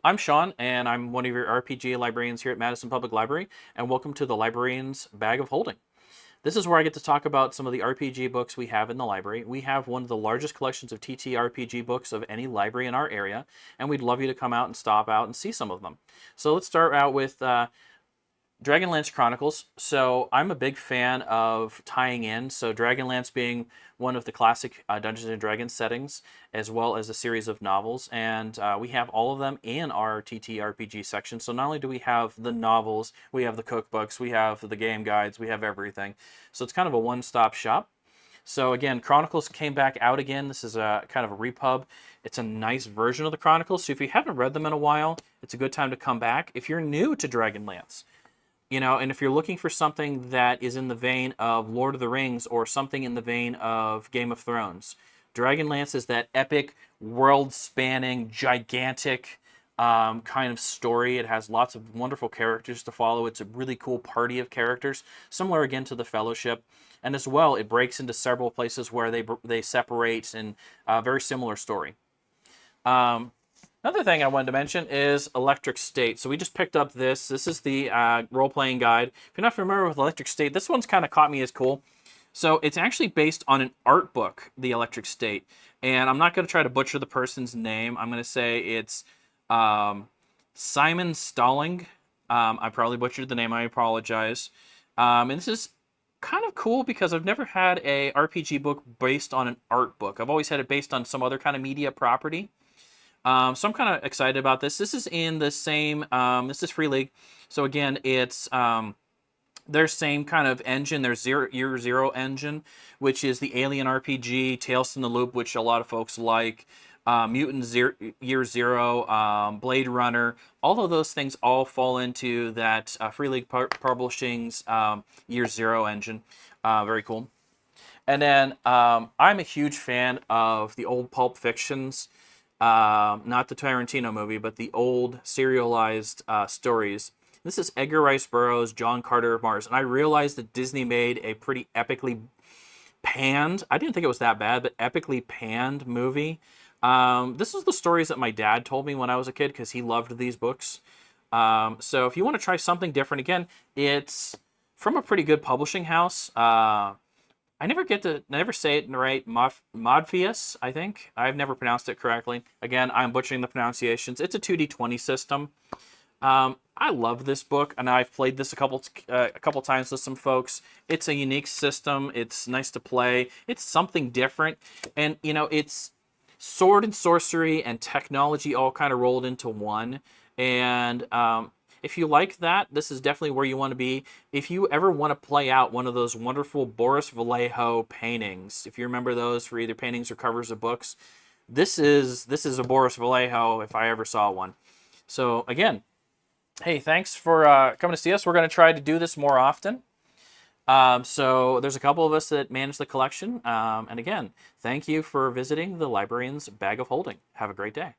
I'm Sean, and I'm one of your RPG librarians here at Madison Public Library, and welcome to the Librarian's Bag of Holding. This is where I get to talk about some of the RPG books we have in the library. We have one of the largest collections of TTRPG books of any library in our area, and we'd love you to come out and stop out and see some of them. So let's start out with Dragonlance Chronicles. So I'm a big fan of tying in. So Dragonlance being one of the classic Dungeons and Dragons settings, as well as a series of novels. And we have all of them in our TTRPG section. So not only do we have the novels, we have the cookbooks, we have the game guides, we have everything. So it's kind of a one-stop shop. So again, Chronicles came back out again. This is a kind of a repub. It's a nice version of the Chronicles. So if you haven't read them in a while, it's a good time to come back. If you're new to Dragonlance, and if you're looking for something that is in the vein of Lord of the Rings or something in the vein of Game of Thrones, Dragonlance is that epic, world-spanning, gigantic kind of story. It has lots of wonderful characters to follow. It's a really cool party of characters, similar again to the Fellowship. And as well, it breaks into several places where they separate in a very similar story. Another thing I wanted to mention is Electric State. So we just picked up this. This is the role-playing guide. If you're not familiar with Electric State, this one's kind of caught me as cool. So it's actually based on an art book, the Electric State. And I'm not going to try to butcher the person's name. I'm going to say it's Simon Stalling. I probably butchered the name. I apologize. And this is kind of cool because I've never had a RPG book based on an art book. I've always had it based on some other kind of media property. So I'm kind of excited about this. This is in the same, this is Free League. So again, it's their same kind of engine, their Year Zero engine, which is the Alien RPG, Tales from the Loop, which a lot of folks like, Mutant Year Zero, Blade Runner. All of those things all fall into that Free League Publishing's Year Zero engine. Very cool. And then I'm a huge fan of the old Pulp Fictions. Not the Tarantino movie, but the old serialized stories. This is Edgar Rice Burroughs' John Carter of Mars. And I realized that Disney made a pretty epically panned, I didn't think it was that bad, but epically panned movie. This is the stories that my dad told me when I was a kid because he loved these books. So if you want to try something different, again, it's from a pretty good publishing house. I never say it right. Modphius, I think. I've never pronounced it correctly. Again, I'm butchering the pronunciations. It's a 2D20 system. I love this book, and I've played this a couple times with some folks. It's a unique system. It's nice to play. It's something different, and it's sword and sorcery and technology all kind of rolled into one. And if you like that, this is definitely where you want to be. If you ever want to play out one of those wonderful Boris Vallejo paintings, if you remember those for either paintings or covers of books, this is a Boris Vallejo if I ever saw one. So again, hey, thanks for coming to see us. We're going to try to do this more often. So there's a couple of us that manage the collection. And again, thank you for visiting the Librarian's Bag of Holding. Have a great day.